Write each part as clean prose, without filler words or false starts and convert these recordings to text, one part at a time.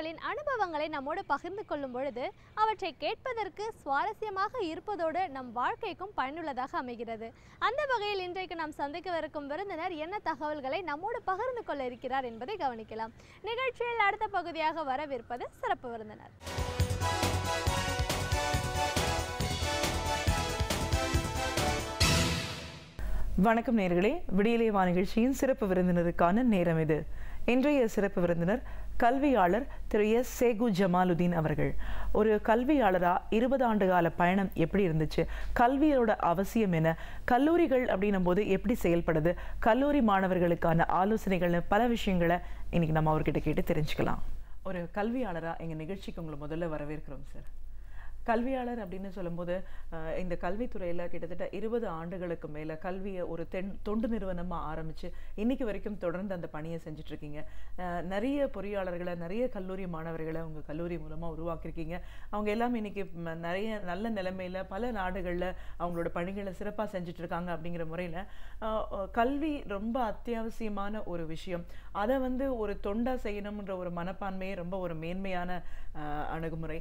அவர்களின் அனுபவங்களை நம்மோடு பகிர்ந்து கொள்ளும் பொழுது அவற்றை கேட்பதற்கு சுவாரஸ்யமாக இருப்பதோடு நம் வாழ்க்கைக்கும் பயனுள்ளதாக அமைகிறது. அந்த வகையில் இன்றைக்கு நாம் சந்திக்கவிருக்கும் விருந்தினர் என்ன தகவல்களை நம்மோடு பகிர்ந்து கொள்ள இருக்கிறார் என்பதை கவனிக்கலாம். நிகழ்ச்சியில் அடுத்த பகுதியாக வரவிருப்பது சிறப்பு விருந்தினர். வணக்கம் நேயர்களே, விடியலே வா நிகழ்ச்சியின் சிறப்பு விருந்தினருக்கான நேரம் இது. இன்றைய சிறப்பு விருந்தினர் கல்வியாளர் திரு எஸ் சேகு ஜமாலுதீன் அவர்கள். ஒரு கல்வியாளரா 20 ஆண்டு கால பயணம் எப்படி இருந்துச்சு, கல்வியோட அவசியம் என்ன, கல்லூரிகள் அப்படின்னும் போது எப்படி செயல்படுது, கல்லூரி மாணவர்களுக்கான ஆலோசனைகள்னு பல விஷயங்களை இன்னைக்கு நம்ம அவர்கிட்ட கேட்டு தெரிஞ்சுக்கலாம். ஒரு கல்வியாளரா எங்க நிகழ்ச்சிக்கு உங்களை முதல்ல வரவேற்கிறோம் சார். கல்வியாளர் அப்படின்னு சொல்லும்போது இந்த கல்வித்துறையில் கிட்டத்தட்ட 20 ஆண்டுகளுக்கு மேலே கல்வியை ஒரு தொண்டு நிறுவனமாக ஆரம்பித்து இன்னைக்கு வரைக்கும் தொடர்ந்து அந்த பணியை செஞ்சிட்ருக்கீங்க. நிறைய பொறியாளர்களை, நிறைய கல்லூரி மாணவர்களை உங்கள் கல்லூரி மூலமாக உருவாக்கியிருக்கீங்க. அவங்க எல்லாமே இன்னைக்கு நிறைய நல்ல நிலைமையில் பல நாடுகளில் அவங்களோட பணிகளை சிறப்பாக செஞ்சிட்ருக்காங்க. அப்படிங்கிற முறையில் கல்வி ரொம்ப அத்தியாவசியமான ஒரு விஷயம். அதை ஒரு தொண்டா செய்யணும்ன்ற ஒரு மனப்பான்மையே ரொம்ப ஒரு மேன்மையான அணுகுமுறை.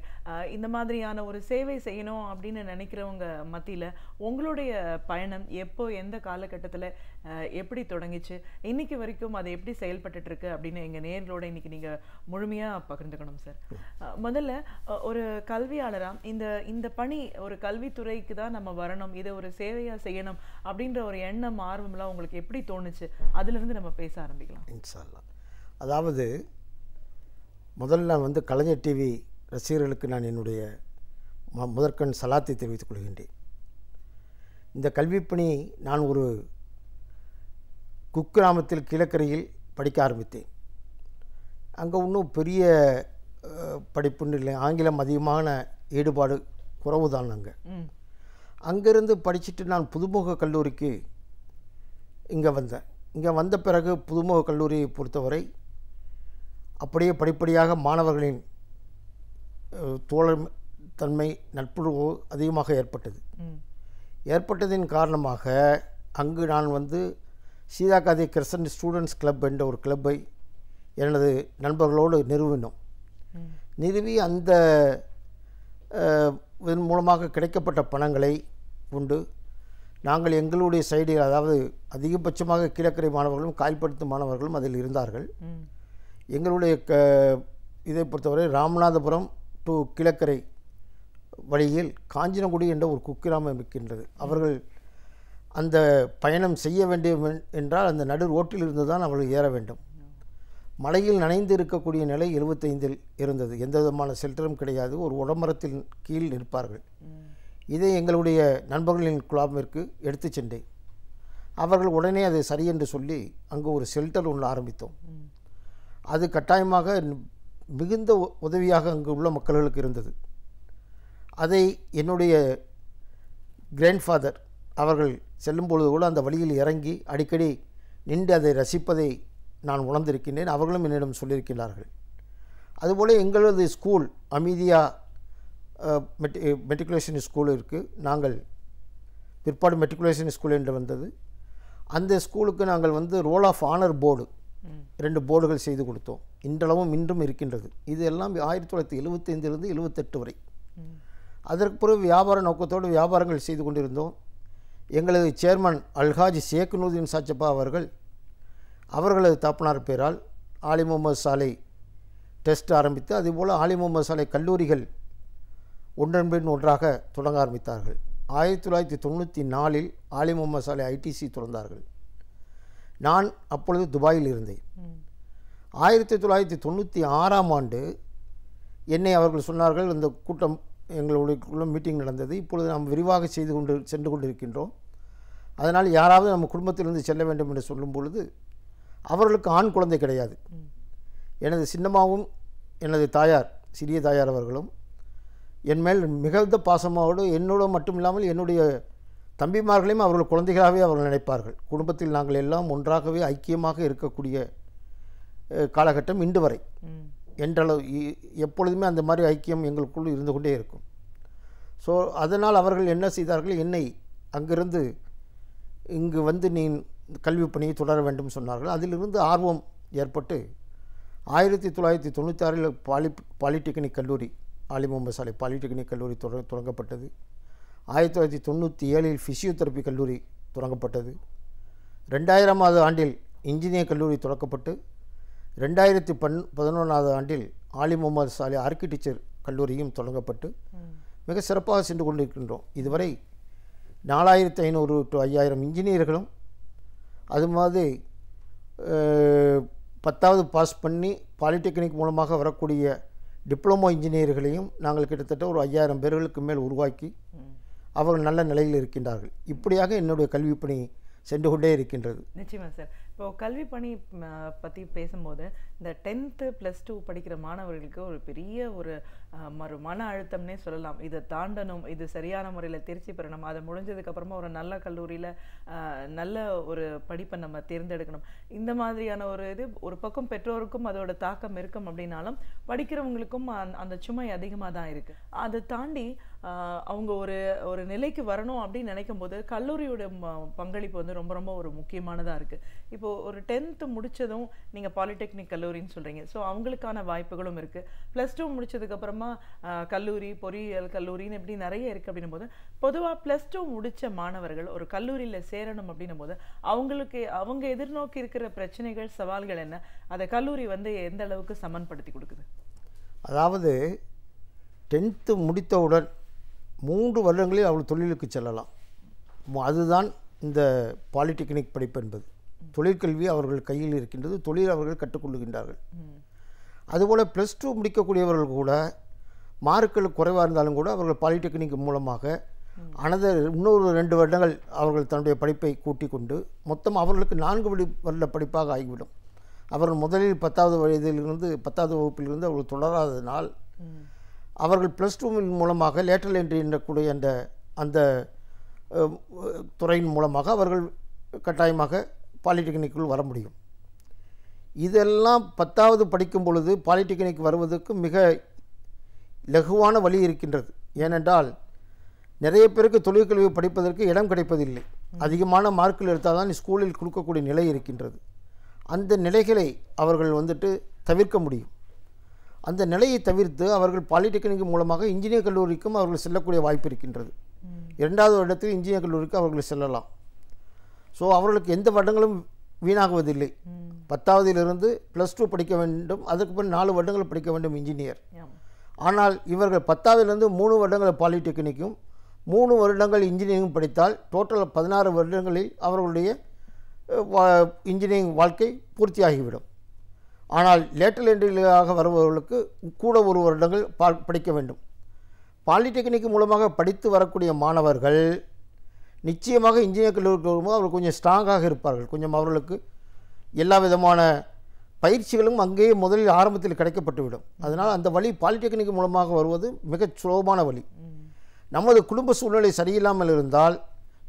இந்த மாதிரியான ஒரு சேவை செய்யணும் அப்படின்னு நினைக்கிறவங்க மத்தியில் உங்களுடைய பயணம் எப்போ, எந்த காலகட்டத்தில் எப்படி தொடங்கிச்சு, இன்னைக்கு வரைக்கும் அது எப்படி செயல்பட்டு இருக்கு அப்படின்னு எங்கள் நேயர்களோட இன்னைக்கு நீங்கள் முழுமையாக பகிர்ந்துக்கணும் சார். முதல்ல ஒரு கல்வியாளராக இந்த பணி ஒரு கல்வித்துறைக்கு தான் நம்ம வரணும், இதை ஒரு சேவையாக செய்யணும் அப்படின்ற ஒரு எண்ணம், ஆர்வம்லாம் உங்களுக்கு எப்படி தோணுச்சு, அதுலேருந்து நம்ம பேச ஆரம்பிக்கலாம். இன்ஷால்லா. அதாவது முதல்ல நான் கலைஞர் டிவி ரசிகர்களுக்கு நான் என்னுடைய முதற்கண் சலாத்தை தெரிவித்துக் கொள்கின்றேன். இந்த கல்விப்பணி நான் ஒரு குக்கிராமத்தில் கீழக்கரையில் படிக்க ஆரம்பித்தேன். அங்கே இன்னும் பெரிய படிப்புன்னு இல்லை, ஆங்கிலம் அதிகமான ஈடுபாடு குறைவு தான். அங்கேருந்து படிச்சுட்டு நான் புதுமுக கல்லூரிக்கு இங்கே வந்தேன். இங்கே வந்த பிறகு புதுமுக கல்லூரியை பொறுத்தவரை அப்படியே படிப்படியாக மாணவர்களின் தோழமை, நட்புறவு அதிகமாக ஏற்பட்டதின் காரணமாக அங்கு நான் சீதாகாதி கிரசன்ட் ஸ்டூடெண்ட்ஸ் கிளப் என்ற ஒரு கிளப்பை எனது நண்பர்களோடு நிறுவி அந்த இதன் மூலமாக கிடைக்கப்பட்ட பணங்களை கொண்டு நாங்கள் எங்களுடைய சைடில், அதாவது அதிகபட்சமாக கீழக்கரை மாணவர்களும் காயல்படுத்தும் மாணவர்களும் அதில் இருந்தார்கள். எங்களுடைய இதை பொறுத்தவரை ராமநாதபுரம் டு கீழக்கரை வழியில் காஞ்சினகுடி என்ற ஒரு குக்கிராமம் இருக்கின்றது. அவர்கள் அந்த பயணம் செய்ய வேண்டும் என்றால் அந்த நடு ரோட்டில் இருந்து தான் அவர்கள் ஏற வேண்டும். மலையில் நனைந்து இருக்கக்கூடிய நிலை 75 இருந்தது. எந்த விதமான ஷெல்டரும் கிடையாது. ஒரு உடமரத்தின் கீழ் நிற்பார்கள். இதை எங்களுடைய நண்பர்களின் குழாமிற்கு எடுத்து சென்றேன். அவர்கள் உடனே அதை சரி என்று சொல்லி அங்கு ஒரு ஷெல்டர் ஒன்று ஆரம்பித்தோம். அது கட்டாயமாக மிகுந்த உதவியாக அங்கு உள்ள மக்களுக்கு இருந்தது. அதை என்னுடைய கிராண்ட்ஃபாதர் அவர்கள் செல்லும் பொழுது கூட அந்த வழியில் இறங்கி அடிக்கடி நின்று அதை ரசிப்பதை நான் உணர்ந்திருக்கின்றேன். அவர்களும் என்னிடம் சொல்லியிருக்கிறார்கள். அதுபோல் எங்களது ஸ்கூல் அமீதியா மெட்ரிகுலேஷன் ஸ்கூல் இருக்குது. நாங்கள் பிற்பாடு மெட்ரிகுலேஷன் ஸ்கூல் என்று வந்தது. அந்த ஸ்கூலுக்கு நாங்கள் ரோல் ஆஃப் ஆனர் போர்டு 2 போர்டுகள் செய்து கொடுத்தோம். இன்றளவும் இன்றும் இருக்கின்றது. இது எல்லாம் 1975 78 வரை. அதற்கு பிறகு வியாபார நோக்கத்தோடு வியாபாரங்கள் செய்து கொண்டிருந்தோம். எங்களது சேர்மன் அல்ஹாஜி ஷேக்குனுதீன் சாச்சப்பா அவர்களது தாப்பனார் பேரால் ஆலி முகமது சாலை டெஸ்ட் ஆரம்பித்து, அதேபோல் ஆலி முகமது சாலை கல்லூரிகள் ஒன்றன் பின் ஒன்றாக தொடங்க ஆரம்பித்தார்கள். 1994 ஆலி முகமது சாலை ஐடிசி திறந்தார்கள். நான் அப்பொழுது துபாயில் இருந்தேன். 1996ஆம் ஆண்டு என்னை அவர்கள் சொன்னார்கள், இந்த கூட்டம் எங்களுடைய மீட்டிங் நடந்தது, இப்பொழுது நாம் விரிவாக சென்று கொண்டிருக்கின்றோம், அதனால் யாராவது நம்ம குடும்பத்திலிருந்து செல்ல வேண்டும் என்று சொல்லும் பொழுது அவர்களுக்கு ஆண் குழந்தை கிடையாது. எனது சின்னம்மாவும் எனது தாயார், சிறிய தாயார் அவர்களும் என் மேல் மிகுந்த பாசமோடு, என்னோடு மட்டும் இல்லாமல் என்னுடைய தம்பிமார்களையும் அவர்கள் குழந்தைகளாகவே அவர்கள் நினைப்பார்கள். குடும்பத்தில் நாங்கள் எல்லாம் ஒன்றாகவே ஐக்கியமாக இருக்கக்கூடிய காலகட்டம் இன்று வரை. என்றளவு எப்பொழுதுமே அந்த மாதிரி ஐக்கியம் எங்களுக்குள் இருந்து கொண்டே இருக்கும். ஸோ அதனால் அவர்கள் என்ன செய்தார்கள், என்னை அங்கிருந்து இங்கு நீ கல்வி பணியை தொடர வேண்டும் சொன்னார்கள். அதிலிருந்து ஆர்வம் ஏற்பட்டு 1996 பாலிடெக்னிக் கல்லூரி, ஆலி முகமது சாலை பாலிடெக்னிக் கல்லூரி தொடங்கப்பட்டது. 1997 ஃபிசியோதெரப்பி கல்லூரி தொடங்கப்பட்டது. 2000ஆவது ஆண்டில் இன்ஜினியர் கல்லூரி தொடக்கப்பட்டு 2011ஆவது ஆண்டில் ஆலி முகமது சாலை ஆர்கிடெக்சர் கல்லூரியும் தொடங்கப்பட்டு மிக சிறப்பாக சென்று கொண்டிருக்கின்றோம். இதுவரை 4500 to 5000 இன்ஜினியர்களும் அது மாதிரி 10வது பாஸ் பண்ணி பாலிடெக்னிக் மூலமாக வரக்கூடிய டிப்ளமோ இன்ஜினியர்களையும் நாங்கள் கிட்டத்தட்ட ஒரு 5000 பேர்களுக்கு மேல் உருவாக்கி அவர்கள் நல்ல நிலையில் இருக்கின்றார்கள். இப்படியாக என்னுடைய கல்வி பணி சென்று கொண்டே இருக்கின்றது. நிச்சயமாக சார். இப்போ கல்வி பணி பற்றி பேசும்போது இந்த 10th +2 படிக்கிற மாணவர்களுக்கு ஒரு பெரிய ஒரு மன அழுத்தம்னே சொல்லலாம். இதை தாண்டணும், இது சரியான முறையில் தேர்ச்சி பெறணும், அதை முடிஞ்சதுக்கப்புறமா ஒரு நல்ல கல்லூரியில் நல்ல ஒரு படிப்பை நம்ம தேர்ந்தெடுக்கணும். இந்த மாதிரியான ஒரு இது ஒரு பக்கம் பெற்றோருக்கும் அதோட தாக்கம் இருக்கும் அப்படின்னாலும் படிக்கிறவங்களுக்கும் அந்த சுமை அதிகமாக தான் இருக்குது. அதை தாண்டி அவங்க ஒரு நிலைக்கு வரணும் அப்படின்னு நினைக்கும் போது கல்லூரியோட பங்களிப்பு வந்து ரொம்ப ரொம்ப ஒரு முக்கியமானதாக இருக்குது. இப்போது ஒரு 10th முடித்ததும் நீங்கள் பாலிடெக்னிக் கல்லூரின்னு சொல்கிறீங்க. ஸோ அவங்களுக்கான வாய்ப்புகளும் இருக்குது. +2 முடித்ததுக்கப்புறமா கல்லூரி, பொறியியல் கல்லூரின்னு இப்படி நிறைய இருக்குது. அப்படின்னும் போது பொதுவாக +2 முடித்த மாணவர்கள் ஒரு கல்லூரியில் சேரணும் அப்படின்னும் போது அவங்க எதிர்நோக்கி இருக்கிற பிரச்சனைகள், சவால்கள் என்ன? அதை கல்லூரி வந்து எந்த அளவுக்கு சமன்படுத்தி கொடுக்குது? அதாவது 10th முடித்தவுடன் 3 வருடங்களில் அவள் தொழிலுக்கு செல்லலாம். அதுதான் இந்த பாலிடெக்னிக் படிப்பு என்பது. தொழிற்கல்வி அவர்கள் கையில் இருக்கின்றது, தொழில் அவர்கள் கற்றுக்கொள்ளுகின்றார்கள். அதுபோல் +2 முடிக்கக்கூடியவர்கள் கூட மார்க்குகள் குறைவாக இருந்தாலும் கூட அவர்கள் பாலிடெக்னிக் மூலமாக இன்னொரு 2 வருடங்கள் அவர்கள் தன்னுடைய படிப்பை கூட்டிக் கொண்டு மொத்தம் அவர்களுக்கு 4 வருட படிப்பாக ஆகிவிடும். அவர்கள் முதலில் 10வது வகுப்பிலிருந்து அவர்கள் தொடராததினால் அவர்கள் +2 மூலமாக லேட்டரல் என்ட்ரி என்றக்கூடிய அந்த துறையின் மூலமாக அவர்கள் கட்டாயமாக பாலிடெக்னிக்குள் வர முடியும். இதெல்லாம் 10வது படிக்கும் பொழுது பாலிடெக்னிக் வருவதற்கு மிக லகுவான வழி இருக்கின்றது. ஏனென்றால் நிறைய பேருக்கு தொழிற்கல்வி படிப்பதற்கு இடம் கிடைப்பதில்லை. அதிகமான மார்க்கில் எடுத்தால் தான் ஸ்கூலில் கொடுக்கக்கூடிய நிலை இருக்கின்றது. அந்த நிலைகளை அவர்கள் தவிர்க்க முடியும். அந்த நிலையை தவிர்த்து அவர்கள் பாலிடெக்னிக் மூலமாக இன்ஜினியர் கல்லூரிக்கும் அவர்கள் செல்லக்கூடிய வாய்ப்பு இருக்கின்றது. 2வது வருடத்தில் இன்ஜினியர் கல்லூரிக்கு அவர்கள் செல்லலாம். ஸோ அவர்களுக்கு எந்த வருடங்களும் வீணாகுவதில்லை. 10வதிலிருந்து +2 படிக்க வேண்டும், அதுக்கு பின் 4 வருடங்கள் படிக்க வேண்டும் இன்ஜினியர். ஆனால் இவர்கள் 10வதிலிருந்து 3 வருடங்கள் பாலிடெக்னிக்கும் 3 வருடங்கள் இன்ஜினியரிங் படித்தால் டோட்டல் 16 வருடங்களில் அவர்களுடைய இன்ஜினியரிங் வாழ்க்கை பூர்த்தியாகிவிடும். ஆனால் லேட்டரல் என்ட்ரியாக வருபவர்களுக்கு கூட 1 வருடங்கள் படிக்க வேண்டும். பாலிடெக்னிக் மூலமாக படித்து வரக்கூடிய மாணவர்கள் நிச்சயமாக இன்ஜினியர் கல்லூரிக்கு வரும்போது அவர்கள் கொஞ்சம் ஸ்ட்ராங்காக இருப்பார்கள். கொஞ்சம் அவர்களுக்கு எல்லா விதமான பயிற்சிகளும் அங்கேயே முதலில் ஆரம்பத்தில் கிடைக்கப்பட்டுவிடும். அதனால் அந்த வழி பாலிடெக்னிக் மூலமாக வருவது மிகச் சுலபமான வழி. நமது குடும்ப சூழ்நிலை சரியில்லாமல் இருந்தால்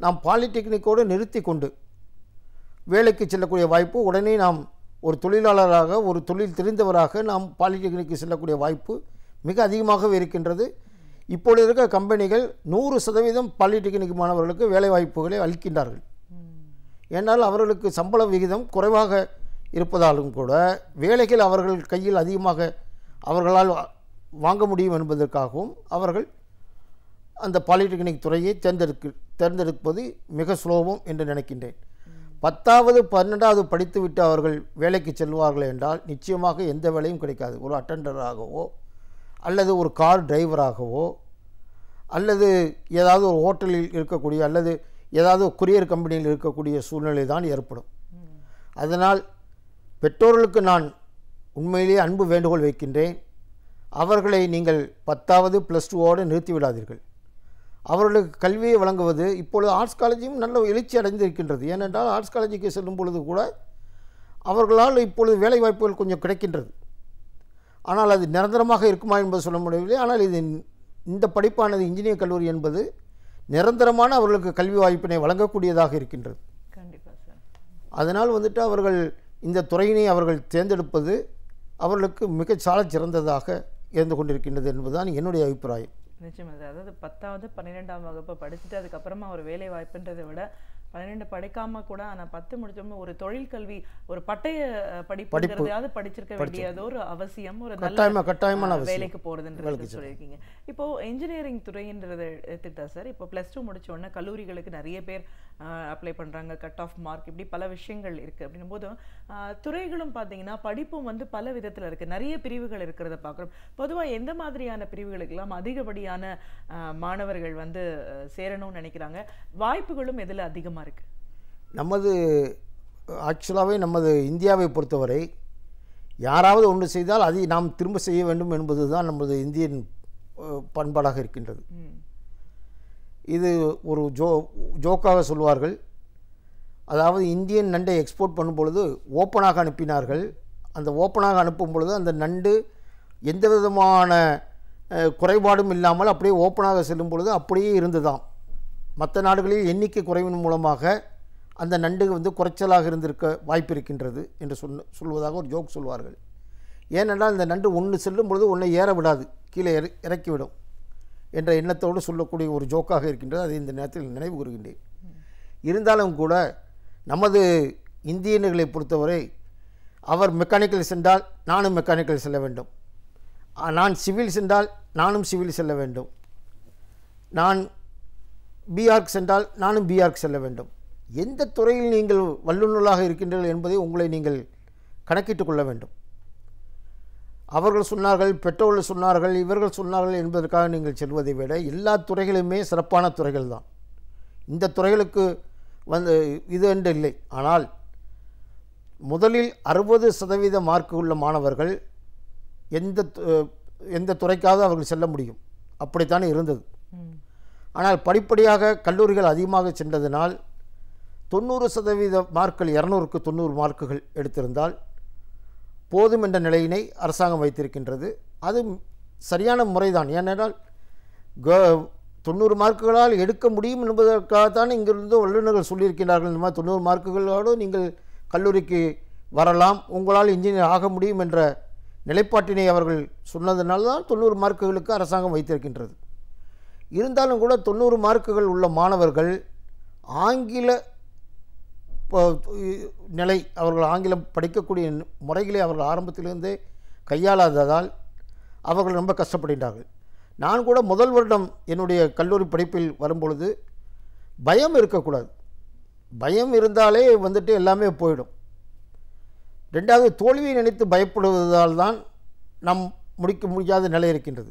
நாம் பாலிடெக்னிக்கோடு நிறுத்தி கொண்டு வேலைக்கு செல்லக்கூடிய வாய்ப்பு, உடனே நாம் ஒரு தொழிலாளராக, ஒரு தொழில் தெரிந்தவராக நாம் பாலிடெக்னிக்கு செல்லக்கூடிய வாய்ப்பு மிக அதிகமாகவே இருக்கின்றது. இப்பொழுது இருக்க கம்பெனிகள் 100% பாலிடெக்னிக் மாணவர்களுக்கு வேலை வாய்ப்புகளை அளிக்கின்றார்கள். ஏன்னால் அவர்களுக்கு சம்பள விகிதம் குறைவாக இருப்பதாலும் கூட வேலைகள் அவர்கள் கையில் அதிகமாக அவர்களால் வாங்க முடியும் என்பதற்காகவும் அவர்கள் அந்த பாலிடெக்னிக் துறையை தேர்ந்தெடுப்பது மிக சுலபம் என்று நினைக்கின்றேன். 10வது 12வது படித்துவிட்டு அவர்கள் வேலைக்கு செல்வார்கள் என்றால் நிச்சயமாக எந்த வேலையும் கிடைக்காது. ஒரு அட்டெண்டராகவோ அல்லது ஒரு கார் டிரைவராகவோ அல்லது ஏதாவது ஒரு ஹோட்டலில் இருக்கக்கூடிய அல்லது ஏதாவது கொரியர் கம்பெனியில் இருக்கக்கூடிய சூழ்நிலை தான் ஏற்படும். அதனால் பெற்றோர்களுக்கு நான் உண்மையிலேயே அன்பு வேண்டுகோள் வைக்கின்றேன். அவர்களை நீங்கள் 10வது +2வோடு நிறுத்திவிடாதீர்கள். அவர்களுக்கு கல்வியை வழங்குவது இப்பொழுது ஆர்ட்ஸ் காலேஜும் நல்ல எழுச்சி அடைந்திருக்கின்றது. ஏனென்றால் ஆர்ட்ஸ் காலேஜுக்கு செல்லும் பொழுது கூட அவர்களால் இப்பொழுது வேலைவாய்ப்புகள் கொஞ்சம் கிடைக்கின்றது. ஆனால் அது நிரந்தரமாக இருக்குமா என்பது சொல்ல முடியவில்லை. ஆனால் இந்த படிப்பானது இன்ஜினியர் கல்லூரி என்பது நிரந்தரமான அவர்களுக்கு கல்வி வாய்ப்பினை வழங்கக்கூடியதாக இருக்கின்றது. கண்டிப்பாக சார். அதனால் அவர்கள் இந்த துறையினை அவர்கள் தேர்ந்தெடுப்பது அவர்களுக்கு மிகச் சாலச் சிறந்ததாக இருந்து கொண்டிருக்கின்றது என்பதுதான் என்னுடைய அபிப்பிராயம். நிச்சயமாக. அதாவது 10வது 12ஆம் வகுப்பு படிச்சுட்டு அதுக்கப்புறமா ஒரு வேலை வாய்ப்புன்றதை விட 12 படிக்காம கூட ஆனா 10 முடிச்சோம்னா ஒரு தொழில் கல்வி ஒரு பட்டய படிப்புங்கிறதையாவது படிச்சிருக்க வேண்டியது ஒரு அவசியம். ஒரு கட்டாயமான வேலைக்கு போறதுன்றது சொல்லியிருக்கீங்க. இப்போ இன்ஜினியரிங் துறைன்றதை எடுத்துக்கிட்டா சார், இப்போ +2 முடிச்ச உடனே கல்லூரிகளுக்கு நிறைய பேர் அப்ளை பண்றாங்க, கட் ஆஃப் மார்க், இப்படி பல விஷயங்கள் இருக்கு. அப்படின்னும் போது துறைகளும் பார்த்தீங்கன்னா படிப்பும் வந்து பல விதத்துல இருக்கு, நிறைய பிரிவுகள் இருக்கிறத பார்க்குறோம். பொதுவா எந்த மாதிரியான பிரிவுகளுக்கெல்லாம் அதிகப்படியான மாணவர்கள் வந்து சேரணும்னு நினைக்கிறாங்க? வாய்ப்புகளும் எதுல அதிகமா இருக்கு? நமது ஆக்சுவலாகவே நமது இந்தியாவை பொறுத்தவரை யாராவது ஒன்று செய்தால் அதை நாம் திரும்ப செய்ய வேண்டும் என்பது தான் நமது இந்தியன் பண்பாடாக இருக்கின்றது. இது ஒரு ஜோக்காக சொல்வார்கள். அதாவது இந்தியன் நண்டை எக்ஸ்போர்ட் பண்ணும் பொழுது ஓப்பனாக அனுப்பினார்கள். அந்த ஓப்பனாக அனுப்பும் பொழுது அந்த நண்டு எந்த விதமான குறைபாடும் இல்லாமல் அப்படியே ஓப்பனாக செல்லும் பொழுது அப்படியே இருந்துதான். மற்ற நாடுகளில் எண்ணிக்கை குறைவின் மூலமாக அந்த நண்டு வந்து குறைச்சலாக இருந்திருக்க வாய்ப்பு இருக்கின்றது என்று சொல்வதாக ஒரு ஜோக் சொல்வார்கள். ஏனென்றால் இந்த நண்டு ஒன்று செல்லும் பொழுது ஒன்றை ஏற விடாது, கீழே இறக்கிவிடும் என்ற எண்ணத்தோடு சொல்லக்கூடிய ஒரு ஜோக்காக இருக்கின்றது. அதை இந்த நேரத்தில் நினைவு கூறுகின்றேன். இருந்தாலும் கூட நமது இந்தியர்களை பொறுத்தவரை அவர் மெக்கானிக்கல் சென்றால் நானும் மெக்கானிக்கல் செல்ல வேண்டும், நான் சிவில் சென்றால் நானும் சிவில் செல்ல வேண்டும், நான் பிஆர்க் சென்றால் நானும் பிஆர்க் செல்ல வேண்டும். எந்த துறையில் நீங்கள் வல்லுநர்களாக இருக்கின்றீர்கள் என்பதை உங்களை நீங்கள் கணக்கிட்டு கொள்ள வேண்டும். அவர்கள் சொன்னார்கள், பெற்றோர்கள் சொன்னார்கள், இவர்கள் சொன்னார்கள் என்பதற்காக நீங்கள் செல்வதை விட எல்லா துறைகளுமே சிறப்பான துறைகள் தான். இந்த துறைகளுக்கு வந்து இது என்று இல்லை. ஆனால் முதலில் 60% மார்க்கு உள்ள மாணவர்கள் எந்த துறைக்காவது அவர்கள் செல்ல முடியும். அப்படித்தானே இருந்தது. ஆனால் படிப்படியாக கல்லூரிகள் அதிகமாக சென்றதனால் 90% மார்க்குகள் 200க்கு 90 மார்க்குகள் எடுத்திருந்தால் போதும் என்ற நிலையினை அரசாங்கம் வைத்திருக்கின்றது. அது சரியான முறைதான். ஏனென்றால் 90 மார்க்குகளால் எடுக்க முடியும் என்பதற்காகத்தான் இங்கிருந்து வல்லுநர்கள் சொல்லியிருக்கிறார்கள். இந்த மாதிரி 90 மார்க்குகளோடு நீங்கள் கல்லூரிக்கு வரலாம், உங்களால் இன்ஜினியர் ஆக முடியும் என்ற நிலைப்பாட்டினை அவர்கள் சொன்னதுனால தான் 90 மார்க்குகளுக்கு அரசாங்கம் வைத்திருக்கின்றது. இருந்தாலும் கூட 90 மார்க்குகள் உள்ள மாணவர்கள் ஆங்கில நிலை, அவர்கள் ஆங்கிலம் படிக்கக்கூடிய முறைகளை அவர்கள் ஆரம்பத்திலிருந்தே கையாளாததால் அவர்கள் ரொம்ப கஷ்டப்படுகின்றார்கள். நான் கூட முதல் வருடம் என்னுடைய கல்லூரி படிப்பில் வரும்பொழுது பயம் இருக்கக்கூடாது. பயம் இருந்தாலே வந்துட்டு எல்லாமே போயிடும். ரெண்டாவது தோல்வியை நினைத்து பயப்படுவதால் தான் நாம் முடிக்க முடியாத நிலை இருக்கின்றது.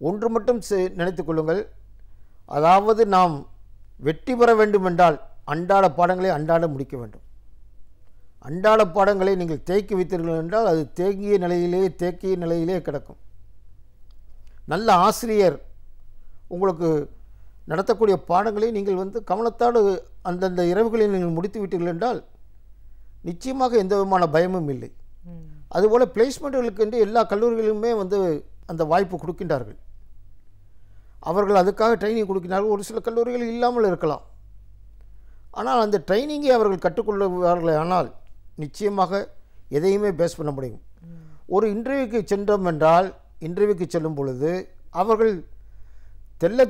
ஒன்று மட்டும் நினைத்துக் கொள்ளுங்கள், அதாவது நாம் வெற்றி பெற வேண்டுமென்றால் அன்றாட பாடங்களை அன்றாட முடிக்க வேண்டும். அன்றாட பாடங்களை நீங்கள் தேக்கி வைத்தீர்கள் என்றால் அது தேக்கிய நிலையிலே கிடக்கும். நல்ல ஆசிரியர் உங்களுக்கு நடத்தக்கூடிய பாடங்களை நீங்கள் வந்து கவனத்தோடு அந்தந்த இரவுகளில் நீங்கள் முடித்து விட்டீர்கள் என்றால் நிச்சயமாக எந்த விதமான பயமும் இல்லை. அதுபோல் பிளேஸ்மெண்ட்டுகளுக்கு என்று எல்லா கல்லூரிகளிலுமே வந்து அந்த வாய்ப்பு கொடுக்கின்றார்கள். அவர்கள் அதுக்காக ட்ரைனிங் கொடுக்கிறார்கள். ஒரு சில கல்லூரிகள் இல்லாமல் இருக்கலாம். ஆனால் அந்த ட்ரைனிங்கை அவர்கள் கற்றுக்கொள்வார்கள். ஆனால் நிச்சயமாக எதையுமே பேஸ் பண்ண முடியும். ஒரு இன்டர்வியூக்கு சென்றோம் என்றால் இன்டர்வியூக்கு செல்லும் பொழுது அவர்கள்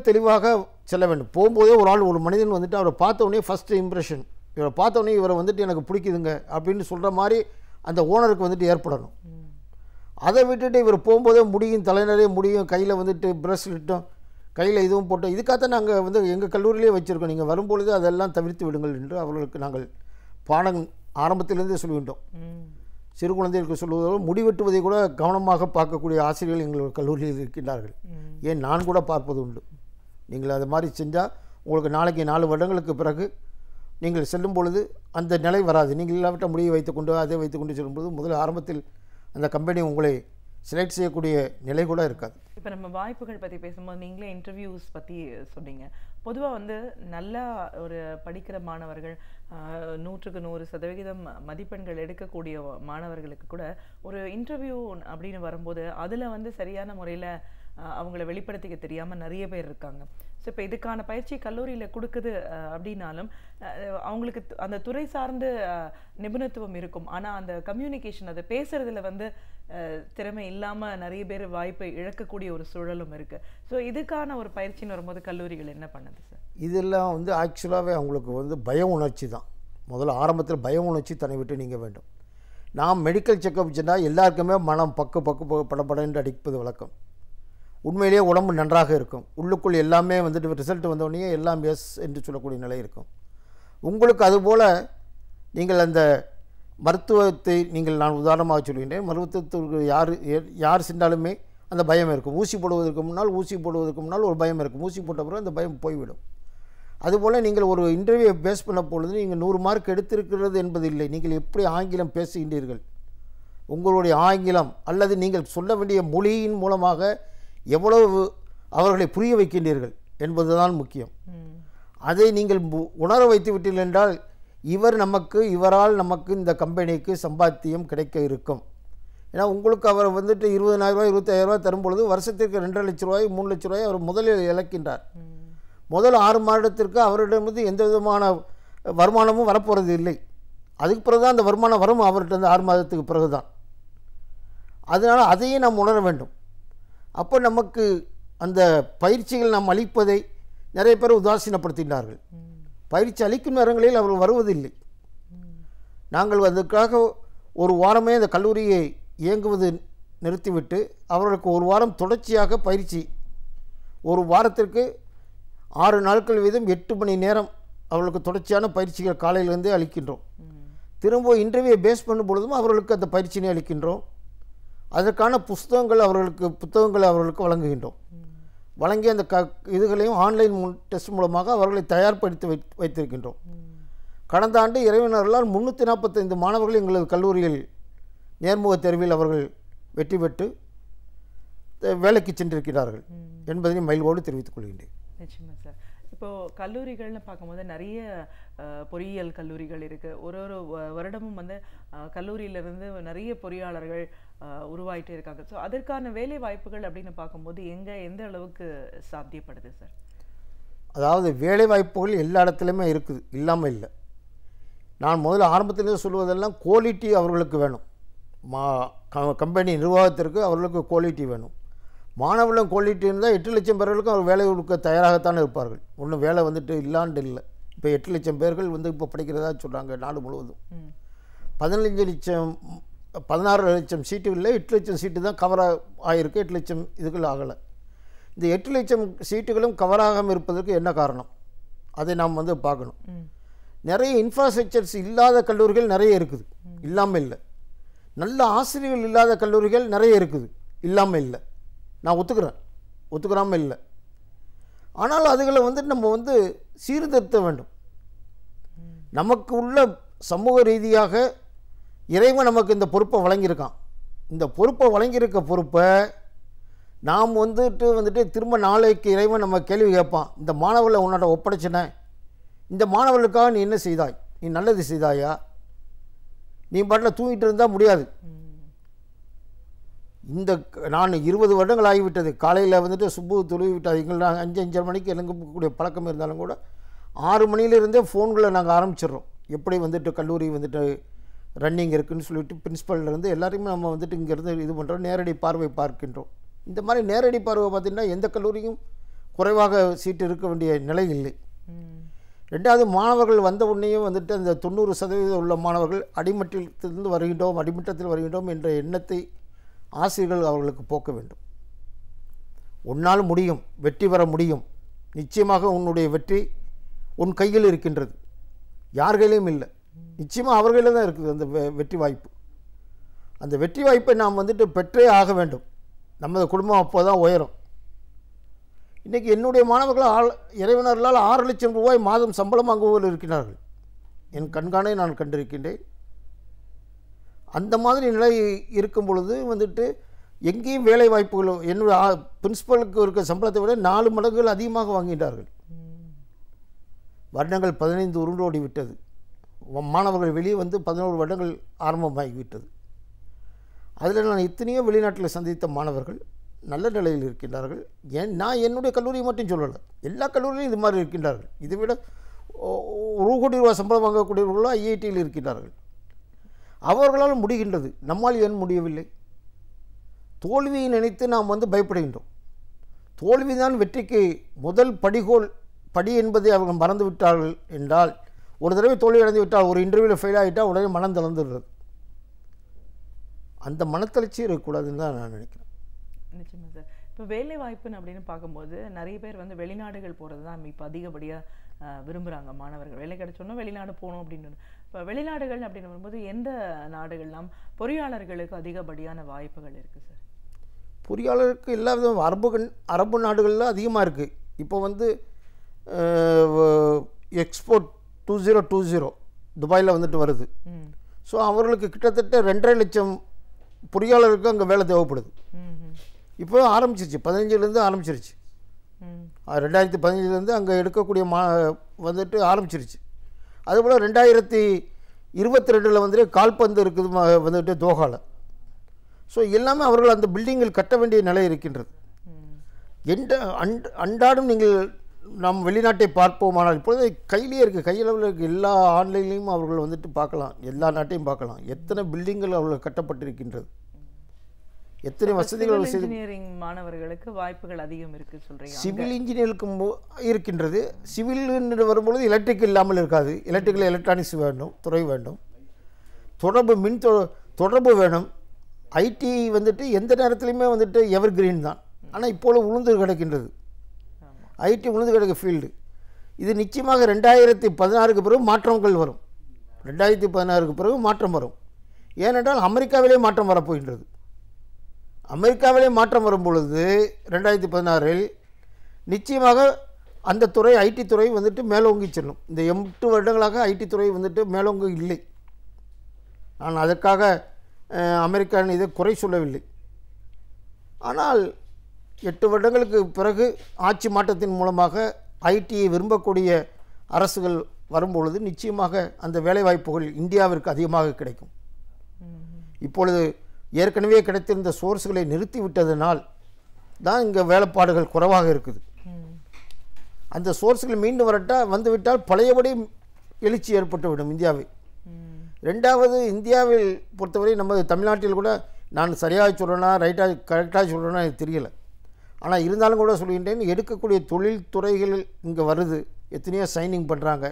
தெளிவாக செல்ல வேண்டும். போகும்போதே ஒரு மனிதன் வந்துட்டு அவரை பார்த்த உடனே ஃபஸ்ட்டு இம்ப்ரெஷன், இவரை பார்த்த உடனே இவரை வந்துட்டு எனக்கு பிடிக்குதுங்க அப்படின்னு சொல்கிற மாதிரி அந்த ஓனருக்கு வந்துட்டு ஏற்படணும். அதை விட்டுட்டு இவர் போகும்போதே முடியும், தலைநரே முடியும், கையில் வந்துட்டு ப்ரெஸ்லெட்டும் கையில் இதுவும் போட்டோம். இதுக்காகத்தான் நாங்கள் வந்து எங்கள் கல்லூரியிலே வச்சுருக்கோம், நீங்கள் வரும்பொழுது அதெல்லாம் தவிர்த்து விடுங்கள் என்று அவர்களுக்கு நாங்கள் பாடம் ஆரம்பத்திலிருந்தே சொல்லிவிட்டோம். சிறு குழந்தைகளுக்கு சொல்வதோடு முடிவெட்டுவதை கூட கவனமாக பார்க்கக்கூடிய ஆசிரியர்கள் எங்கள் கல்லூரியில் இருக்கின்றார்கள். ஏன் நான் கூட பார்ப்பது உண்டு. நீங்கள் அது மாதிரி செஞ்சால் உங்களுக்கு நாளைக்கு 4 வருடங்களுக்கு பிறகு நீங்கள் செல்லும் பொழுது அந்த நிலை வராது. நீங்கள் இல்லாவிட்ட முடிவை வைத்துக்கொண்டு அதை வைத்துக்கொண்டு செல்லும்போது முதல் ஆரம்பத்தில் அந்த கம்பெனி உங்களை செலக்ட் செய்யக்கூடிய நிலை கூட இருக்காது. இப்போ நம்ம வாய்ப்புகள் பற்றி பேசும்போது நீங்களே இன்டர்வியூஸ் பற்றி சொன்னீங்க. பொதுவாக வந்து நல்லா ஒரு படிக்கிற மாணவர்கள் 100க்கு 100% மதிப்பெண்கள் எடுக்கக்கூடிய மாணவர்களுக்கு கூட ஒரு இன்டர்வியூ அப்படின்னு வரும்போது அதில் வந்து சரியான முறையில் அவங்கள வெளிப்படுத்திக்க தெரியாமல் நிறைய பேர் இருக்காங்க. ஸோ இப்போ இதுக்கான பயிற்சி கல்லூரியில் கொடுக்குது அப்படின்னாலும் அவங்களுக்கு அந்த துறை சார்ந்த நிபுணத்துவம் இருக்கும். ஆனால் அந்த கம்யூனிகேஷன், அதை பேசுறதுல வந்து திறமை இல்லாமல் நிறைய பேர் வாய்ப்பை இழக்கக்கூடிய ஒரு சூழலும் இருக்கு. ஸோ இதுக்கான ஒரு பயிற்சின்னு வரும்போது கல்லூரிகள் என்ன பண்ணுது சார்? இதெல்லாம் வந்து ஆக்சுவலாகவே அவங்களுக்கு வந்து பய உணர்ச்சி தான். முதல்ல ஆரம்பத்தில் பய உணர்ச்சி தன்னை விட்டு நீங்க வேண்டும். நாம் மெடிக்கல் செக்கப் சென்றால் எல்லாருக்குமே மனம் பக்கு படப்படன்னு அடிப்பது வழக்கம். உண்மையிலேயே உடம்பு நன்றாக இருக்கும், உள்ளுக்குள் எல்லாமே வந்துட்டு ரிசல்ட் வந்தோடனே எல்லாம் எஸ் என்று சொல்லக்கூடிய நிலை இருக்கும். உங்களுக்கு அதுபோல் நீங்கள் அந்த மருத்துவத்தை நான் உதாரணமாக சொல்கின்றேன். மருத்துவத்திற்கு யார் சென்றாலுமே அந்த பயம் இருக்கும். ஊசி போடுவதற்கு முன்னால் ஒரு பயம் இருக்கும். ஊசி போட்ட பிறகு அந்த பயம் போய்விடும். அதுபோல் நீங்கள் ஒரு இன்டர்வியூ பேஸ் பண்ண பொழுது நீங்கள் 100 மார்க் எடுத்திருக்கிறது என்பது இல்லை. நீங்கள் எப்படி ஆங்கிலம் பேசுகின்றீர்கள், உங்களுடைய ஆங்கிலம் அல்லது நீங்கள் சொல்ல வேண்டிய மொழியின் மூலமாக எவ்வளவு அவர்களை புரிய வைக்கின்றீர்கள் என்பதுதான் முக்கியம். அதை நீங்கள் உணர வைத்து விட்டீர்கள் என்றால் இவரால் நமக்கு இந்த கம்பெனிக்கு சம்பாத்தியம் கிடைக்க இருக்கும். ஏன்னா உங்களுக்கு அவர் வந்துட்டு 20,000 ரூபாய் 25,000 தரும் பொழுது வருஷத்திற்கு 2 லட்ச ரூபாய் 3 லட்ச ரூபாய் அவர் முதலில் இழக்கின்றார். முதல் 6 மாதத்திற்கு அவரிடமிருந்து எந்த விதமான வருமானமும் வரப்போகிறது இல்லை. அதுக்கு பிறகு தான் அந்த வருமானம் வரும் அவர்கிட்ட அந்த 6 மாதத்துக்கு பிறகு தான். அதனால் அதையே நாம் உணர வேண்டும். அப்போ நமக்கு அந்த பயிற்சிகள் நாம் அளிப்பதை நிறைய பேர் உதாசீனப்படுத்தினார்கள். பயிற்சி அளிக்கும் நேரங்களில் அவர்கள் வருவதில்லை. நாங்கள் அதற்காக ஒரு வாரமே அந்த கல்லூரியை இயங்குவது நிறுத்திவிட்டு அவர்களுக்கு ஒரு வாரம் தொடர்ச்சியாக பயிற்சி, ஒரு வாரத்திற்கு 6 நாட்கள் வீதம் 8 மணி நேரம் அவர்களுக்கு தொடர்ச்சியான பயிற்சிகள் காலையிலிருந்தே அளிக்கின்றோம். திரும்ப இன்டர்வியூ பேஸ் பண்ணும் பொழுதும் அவர்களுக்கு அந்த பயிற்சியினை அளிக்கின்றோம். அதற்கான புத்தகங்களை அவர்களுக்கு வழங்குகின்றோம். வழங்கி அந்த இதுகளையும் ஆன்லைன் டெஸ்ட் மூலமாக அவர்களை தயார்படுத்தி வைத்திருக்கின்றோம். கடந்த ஆண்டு இறைவனர்களால் 345 மாணவர்கள் எங்களது கல்லூரியில் நேர்முக தேர்வில் அவர்கள் வெற்றி பெற்று வேலைக்கு சென்றிருக்கிறார்கள் என்பதை மகிழ்வோடு தெரிவித்துக் கொள்கின்றேன். நிச்சயமா சார். இப்போது கல்லூரிகள்னு பார்க்கும்போது நிறைய பொறியியல் கல்லூரிகள் இருக்குது. ஒரு வருடமும் வந்து கல்லூரியிலிருந்து நிறைய பொறியாளர்கள் உருவாயிட்டே இருக்காங்க. ஸோ அதற்கான வேலை வாய்ப்புகள் அப்படின்னு பார்க்கும்போது எந்த அளவுக்கு சாத்தியப்படுது சார்? அதாவது வேலை வாய்ப்புகள் எல்லா இடத்துலையுமே இருக்குது, இல்லாமல் இல்லை. நான் முதல்ல ஆரம்பத்திலே சொல்வதெல்லாம் குவாலிட்டி அவர்களுக்கு வேணும். கம்பெனி நிர்வாகத்திற்கு அவர்களுக்கு குவாலிட்டி வேணும். மாணவர்களும் குவாலிட்டி இருந்தால் 8 லட்சம் பேர்களுக்கும் அவர் வேலை கொடுக்க தயாராகத்தான் இருப்பார்கள். ஒன்றும் வேலை வந்துட்டு இல்லாண்டு இல்லை. இப்போ 8 லட்சம் பேர்கள் வந்து இப்போ படிக்கிறதா சொல்கிறாங்க நாடு முழுவதும். 16 லட்சம் சீட்டுகளில் 8 லட்சம் சீட்டு தான் கவர் ஆகிருக்கு. 8 லட்சம் இதுகள் ஆகலை. இந்த 8 லட்சம் சீட்டுகளும் கவராகாமல் இருப்பதற்கு என்ன காரணம், அதை நாம் வந்து பார்க்கணும். நிறைய இன்ஃப்ராஸ்ட்ரக்சர்ஸ் இல்லாத கல்லூரிகள் நிறைய இருக்குது, இல்லாமல் இல்லை. நல்ல ஆசிரியர்கள் இல்லாத கல்லூரிகள் நிறைய இருக்குது, இல்லாமல் இல்லை. நான் ஒத்துக்கிறாமல் இல்லை. ஆனால் அதுகளை வந்து நம்ம வந்து சீர்திருத்த வேண்டும். நமக்கு உள்ள சமூக ரீதியாக இறைவன் நமக்கு இந்த பொறுப்பை வழங்கியிருக்கான். இந்த பொறுப்பை வழங்கியிருக்க பொறுப்பை நாம் வந்துட்டு திரும்ப நாளைக்கு இறைவன் நம்ம கேள்வி கேட்பான். இந்த மாணவர்களை உன்னோட ஒப்படைச்சினேன், இந்த மாணவர்களுக்காக நீ என்ன செய்தாய், நீ நல்லது செய்தாயா? நீ பாட்டில் தூங்கிட்டு இருந்தால் முடியாது. நான் 20 வருடங்கள் ஆகிவிட்டது. காலையில் வந்துட்டு சுப்பு தொழுவி விட்டாது. எங்களை 5-5:30 மணிக்கு எழுங்கக்கூடிய பழக்கம் இருந்தாலும் கூட 6 மணியிலிருந்தே ஃபோன்களை நாங்கள் ஆரம்பிச்சிடுறோம். எப்படி வந்துட்டு கல்லூரி வந்துட்டு ரன்னிங் இருக்குதுன்னு சொல்லிட்டு பிரின்ஸிபல்லேருந்து எல்லாரையுமே நம்ம வந்துட்டு இங்கேருந்து இது பண்ணுறோம், நேரடி பார்வை பார்க்கின்றோம். இந்த மாதிரி நேரடி பார்வை பார்த்திங்கன்னா எந்த கல்லூரியும் குறைவாக சீட்டு இருக்க வேண்டிய நிலை இல்லை. ரெண்டாவது, மாணவர்கள் வந்த உடனேயும் வந்துட்டு அந்த 90% உள்ள மாணவர்கள் அடிமட்டத்தில் வருகின்றோம் என்ற எண்ணத்தை ஆசிரியர்கள் அவர்களுக்கு போக்க வேண்டும். உன்னால் முடியும், வெற்றி பெற முடியும், நிச்சயமாக உன்னுடைய வெற்றி உன் கையில் இருக்கின்றது, யார் கையிலையும் இல்லை. நிச்சயமாக அவர்களில் தான் இருக்குது அந்த வெற்றி வாய்ப்பு. அந்த வெற்றி வாய்ப்பை நாம் வந்துட்டு பெற்றே ஆக வேண்டும். நமது குடும்பம் அப்போ தான் உயரும். இன்றைக்கி என்னுடைய மாணவர்கள் இறைவனர்களால் 6 லட்சம் ரூபாய் மாதம் சம்பளம் வாங்குவோர் இருக்கிறார்கள். என் கண்காணை நான் கண்டிருக்கின்றேன். அந்த மாதிரி நிலை இருக்கும் பொழுது வந்துட்டு எங்கேயும் வேலை வாய்ப்புகளோ என்னுடைய பிரின்சிபலுக்கு இருக்க சம்பளத்தை விட 4 மடங்குகள் அதிகமாக வாங்குகின்றார்கள். வருடங்கள் 15 உருண்டோடி விட்டது. மாணவர்கள் வெளியே வந்து 11 வருடங்கள் ஆரம்பமாகிவிட்டது. அதில் நான் எத்தனையோ வெளிநாட்டில் சந்தித்த மாணவர்கள் நல்ல நிலையில் இருக்கின்றார்கள். நான் என்னுடைய கல்லூரியை மட்டும் சொல்லலை, எல்லா கல்லூரியிலும் இது மாதிரி இருக்கின்றார்கள். இதை விட 1 கோடி ரூபாய் சம்பளம் வாங்கக்கூடியவர்களும் ஐஐடியில் இருக்கின்றார்கள். அவர்களால் முடிகின்றது, நம்மால் ஏன் முடியவில்லை? தோல்வியை நினைத்து நாம் பயப்படுகின்றோம். தோல்விதான் வெற்றிக்கு முதல் படி என்பதை அவர்கள் மறந்து விட்டார்கள் என்றால், ஒரு தடவை தோல்வி அடைந்து விட்டால், ஒரு இன்டர்வியூவில் ஃபெயில் ஆகிட்டால் உடனே மனம் தளர்ந்துடுறது. அந்த மனத்தளர்ச்சி இருக்கக்கூடாதுன்னு தான் நான் நினைக்கிறேன். நிச்சயமாக சார். இப்போ வேலை வாய்ப்புன்னு அப்படின்னு பார்க்கும்போது நிறைய பேர் வெளிநாடுகள் போகிறது தான் இப்போ அதிகப்படியாக விரும்புகிறாங்க. மாணவர்கள் வேலை கிடைச்சோன்னா வெளிநாடு போகணும் அப்படின்னு. இப்போ வெளிநாடுகள் அப்படின்னு வரும்போது எந்த நாடுகள்லாம் பொறியாளர்களுக்கு அதிகப்படியான வாய்ப்புகள் இருக்குது சார்? பொறியாளருக்கு எல்லா விதம் அரபு நாடுகளில் அதிகமாக இருக்குது. இப்போ எக்ஸ்போர்ட் 2020 துபாயில் வருது. ஸோ அவர்களுக்கு கிட்டத்தட்ட 2.5 லட்சம் பொறியாளருக்கு அங்கே வேலை தேவைப்படுது. இப்போ ஆரம்பிச்சிருச்சு, 15லேருந்து ஆரம்பிச்சிருச்சு. 2015லேருந்து அங்கே எடுக்கக்கூடிய ஆரம்பிச்சிருச்சு. அதுபோல் 2022 கால்பந்து இருக்குது தோஹாவில். ஸோ எல்லாமே அவர்கள் அந்த பில்டிங்கில் கட்ட வேண்டிய நிலை இருக்கின்றது. அன்றாடம் நாம் வெளிநாட்டை பார்ப்போமானால் இப்பொழுது கையிலே இருக்குது, கையளவில் இருக்குது. எல்லா ஆன்லைன்லேயும் அவர்கள் பார்க்கலாம், எல்லா நாட்டையும் பார்க்கலாம். எத்தனை பில்டிங்கள் அவர்கள் கட்டப்பட்டிருக்கின்றது, எத்தனை வசதிகள். இன்ஜினியரிங் மாணவர்களுக்கு வாய்ப்புகள் அதிகம் இருக்குது சொல்கிறீங்க. சிவில் இன்ஜினியருக்கு இருக்கின்றது. சிவில் என்று வரும்பொழுது எலக்ட்ரிக் இல்லாமல் இருக்காது. எலக்ட்ரிக்கல் எலக்ட்ரானிக்ஸ் வேண்டும், துறை வேண்டும், தொடர்பு வேணும். ஐடி எந்த நேரத்துலையுமே எவர் கிரீன் தான். ஆனால் இப்போது உளுந்து கிடக்கின்றது, ஐடி உளுந்து கிடக்கு ஃபீல்டு. இது நிச்சயமாக 2016க்கு பிறகு மாற்றங்கள் வரும். 2016க்கு பிறகு மாற்றம் வரும். ஏனென்றால் அமெரிக்காவிலே மாற்றம் வரப்போகின்றது. அமெரிக்காவிலே மாற்றம் வரும் பொழுது 2016இல் நிச்சயமாக அந்த துறை ஐடி துறை மேலோங்கி செல்லும். இந்த 8 வருடங்களாக ஐடி துறை மேலோங்கி இல்லை. நான் அதற்காக அமெரிக்காவின் இதை குறை சொல்லவில்லை. ஆனால் 8 வருடங்களுக்கு பிறகு ஆட்சி மாற்றத்தின் மூலமாக ஐடியை விரும்பக்கூடிய அரசுகள் வரும்பொழுது நிச்சயமாக அந்த வேலைவாய்ப்புகள் இந்தியாவிற்கு அதிகமாக கிடைக்கும். இப்பொழுது ஏற்கனவே கிடைத்திருந்த சோர்ஸ்களை நிறுத்திவிட்டதனால் தான் இங்கே வேலைப்பாடுகள் குறைவாக இருக்குது. அந்த சோர்ஸ்கள் மீண்டும் வந்துவிட்டால் பழையபடி எழுச்சி ஏற்பட்டுவிடும் இந்தியாவை. ரெண்டாவது, இந்தியாவில் பொறுத்தவரை நமது தமிழ்நாட்டில் கூட நான் சரியாக சொல்கிறேன்னா கரெக்டாக சொல்கிறேன்னா எனக்கு தெரியலை. ஆனால் இருந்தாலும் கூட சொல்கின்றேன், எடுக்கக்கூடிய தொழில் துறைகள் இங்கே வருது. எத்தனையோ சைனிங் பண்ணுறாங்க,